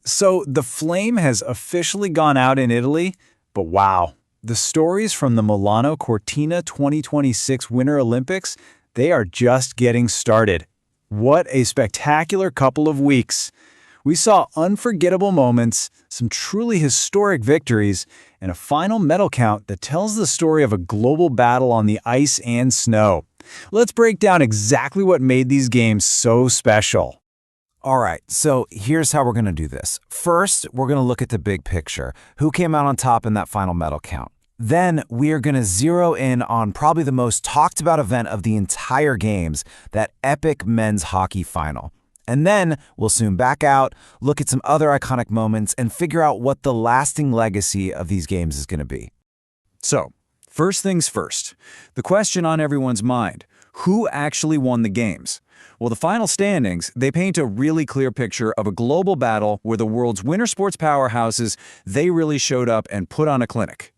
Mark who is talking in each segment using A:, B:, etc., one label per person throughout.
A: So the flame has officially gone out in Italy, but wow, the stories from the Milano-Cortina 2026 Winter Olympics, they are just getting started. What a spectacular couple of weeks. We saw unforgettable moments, some truly historic victories, and a final medal count that tells the story of a global battle on the ice and snow. Let's break down exactly what made these games so special.
B: All right, so here's how we're going to do this. First, we're going to look at the big picture. Who came out on top in that final medal count? Then we are going to zero in on probably the most talked about event of the entire games, that epic men's hockey final. And then we'll soon back out, look at some other iconic moments, and figure out what the lasting legacy of these games is going to be.
A: So, first things first, the question on everyone's mind, who actually won the games? Well, the final standings, they paint a really clear picture of a global battle where the world's winter sports powerhouses, they really showed up and put on a clinic.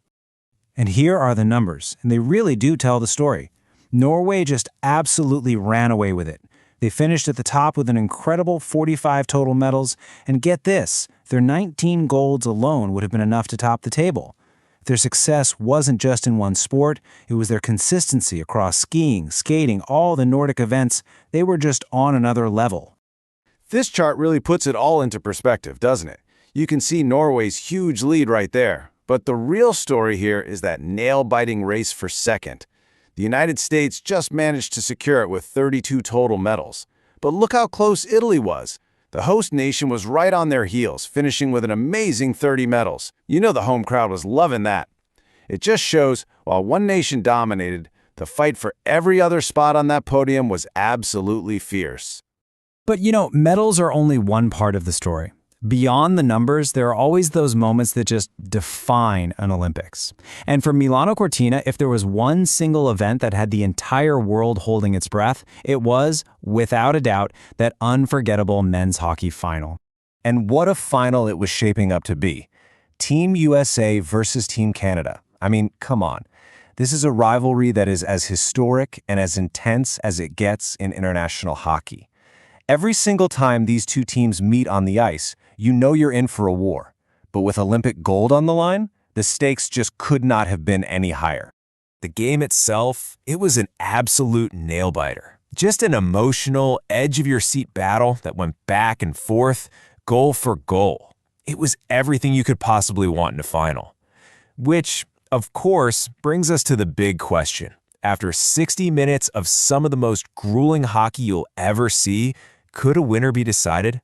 C: And here are the numbers, and they really do tell the story. Norway just absolutely ran away with it. They finished at the top with an incredible 45 total medals, and get this, their 19 golds alone would have been enough to top the table. Their success wasn't just in one sport, it was their consistency across skiing, skating, all the Nordic events. They were just on another level.
D: This chart really puts it all into perspective, doesn't it? You can see Norway's huge lead right there. But the real story here is that nail-biting race for second. The United States just managed to secure it with 32 total medals. But look how close Italy was. The host nation was right on their heels, finishing with an amazing 30 medals. You know the home crowd was loving that. It just shows, while one nation dominated, the fight for every other spot on that podium was absolutely fierce.
C: But medals are only one part of the story. Beyond the numbers, there are always those moments that just define an Olympics. And for Milano-Cortina, if there was one single event that had the entire world holding its breath, it was, without a doubt, that unforgettable men's hockey final.
B: And what a final it was shaping up to be. Team USA versus Team Canada. I mean, come on. This is a rivalry that is as historic and as intense as it gets in international hockey. Every single time these two teams meet on the ice, you know you're in for a war. But with Olympic gold on the line, the stakes just could not have been any higher. The game itself, it was an absolute nail-biter. Just an emotional, edge-of-your-seat battle that went back and forth, goal for goal. It was everything you could possibly want in a final. Which, of course, brings us to the big question. After 60 minutes of some of the most grueling hockey you'll ever see, could a winner be decided?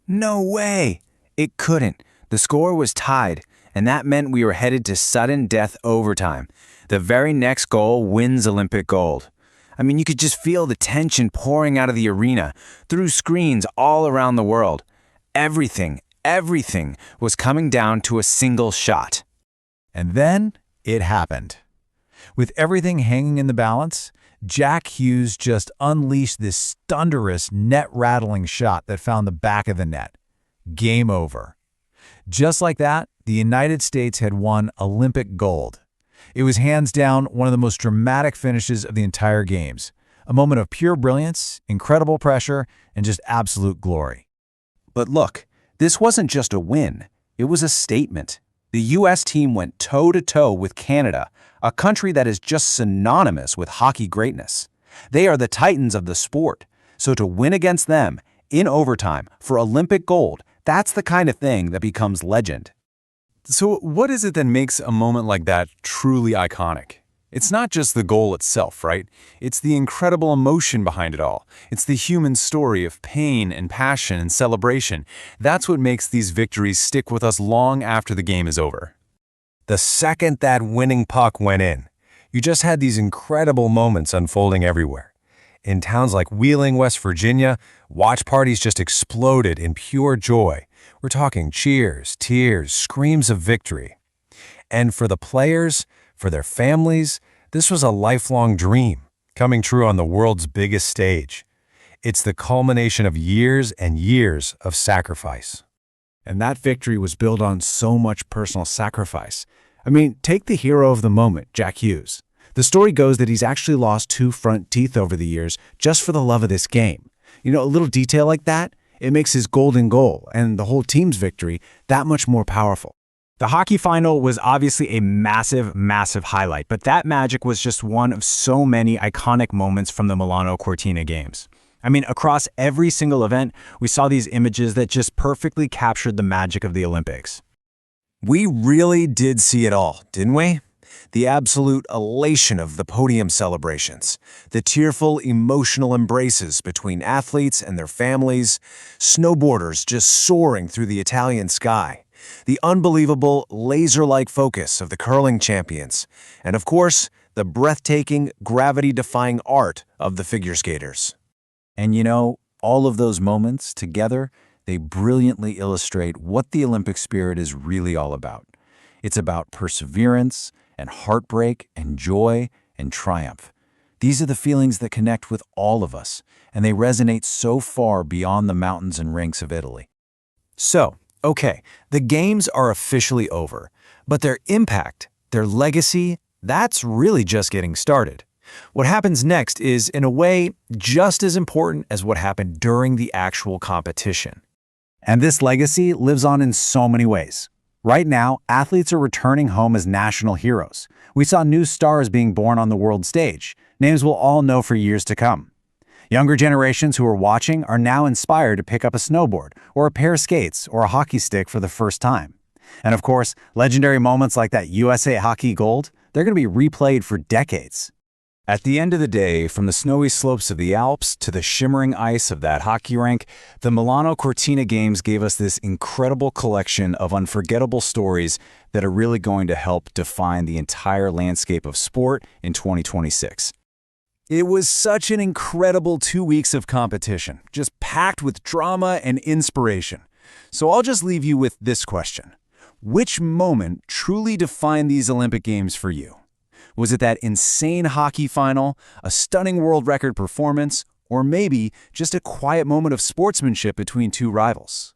C: No way! It couldn't. The score was tied, and that meant we were headed to sudden death overtime. The very next goal wins Olympic gold. I mean, you could just feel the tension pouring out of the arena, through screens all around the world. Everything was coming down to a single shot.
A: And then it happened. With everything hanging in the balance, Jack Hughes just unleashed this thunderous, net-rattling shot that found the back of the net. Game over. Just like that, the United States had won Olympic gold. It was hands down one of the most dramatic finishes of the entire games. A moment of pure brilliance, incredible pressure, and just absolute glory.
B: But look, this wasn't just a win. It was a statement. The U.S. team went toe-to-toe with Canada, a country that is just synonymous with hockey greatness. They are the titans of the sport, so to win against them in overtime for Olympic gold, that's the kind of thing that becomes legend.
A: So what is it that makes a moment like that truly iconic? It's not just the goal itself, right? It's the incredible emotion behind it all. It's the human story of pain and passion and celebration. That's what makes these victories stick with us long after the game is over.
B: The second that winning puck went in, you just had these incredible moments unfolding everywhere. In towns like Wheeling, West Virginia, watch parties just exploded in pure joy. We're talking cheers, tears, screams of victory. And for the players, for their families, this was a lifelong dream, coming true on the world's biggest stage. It's the culmination of years and years of sacrifice.
C: And that victory was built on so much personal sacrifice. I mean, take the hero of the moment, Jack Hughes. The story goes that he's actually lost 2 front teeth over the years just for the love of this game. A little detail like that,
B: It makes his golden goal and the whole team's victory that much more powerful.
C: The hockey final was obviously a massive, massive highlight, but that magic was just one of so many iconic moments from the Milano-Cortina Games. I mean, across every single event, we saw these images that just perfectly captured the magic of the Olympics.
B: We really did see it all, didn't we? The absolute elation of the podium celebrations, the tearful, emotional embraces between athletes and their families, snowboarders just soaring through the Italian sky, the unbelievable laser-like focus of the curling champions, and of course, the breathtaking, gravity-defying art of the figure skaters.
A: And you know, all of those moments together, they brilliantly illustrate what the Olympic spirit is really all about. It's about perseverance and heartbreak and joy and triumph. These are the feelings that connect with all of us, and they resonate so far beyond the mountains and rinks of Italy.
B: So, okay, the games are officially over, but their impact, their legacy, that's really just getting started. What happens next is, in a way, just as important as what happened during the actual competition.
A: And this legacy lives on in so many ways. Right now, athletes are returning home as national heroes. We saw new stars being born on the world stage, names we'll all know for years to come. Younger generations who are watching are now inspired to pick up a snowboard or a pair of skates or a hockey stick for the first time. And of course, legendary moments like that USA hockey gold, they're going to be replayed for decades. At the end of the day, from the snowy slopes of the Alps to the shimmering ice of that hockey rink, the Milano-Cortina Games gave us this incredible collection of unforgettable stories that are really going to help define the entire landscape of sport in 2026.
B: It was such an incredible 2 weeks of competition, just packed with drama and inspiration. So I'll just leave you with this question. Which moment truly defined these Olympic Games for you? Was it that insane hockey final, a stunning world record performance, or maybe just a quiet moment of sportsmanship between two rivals?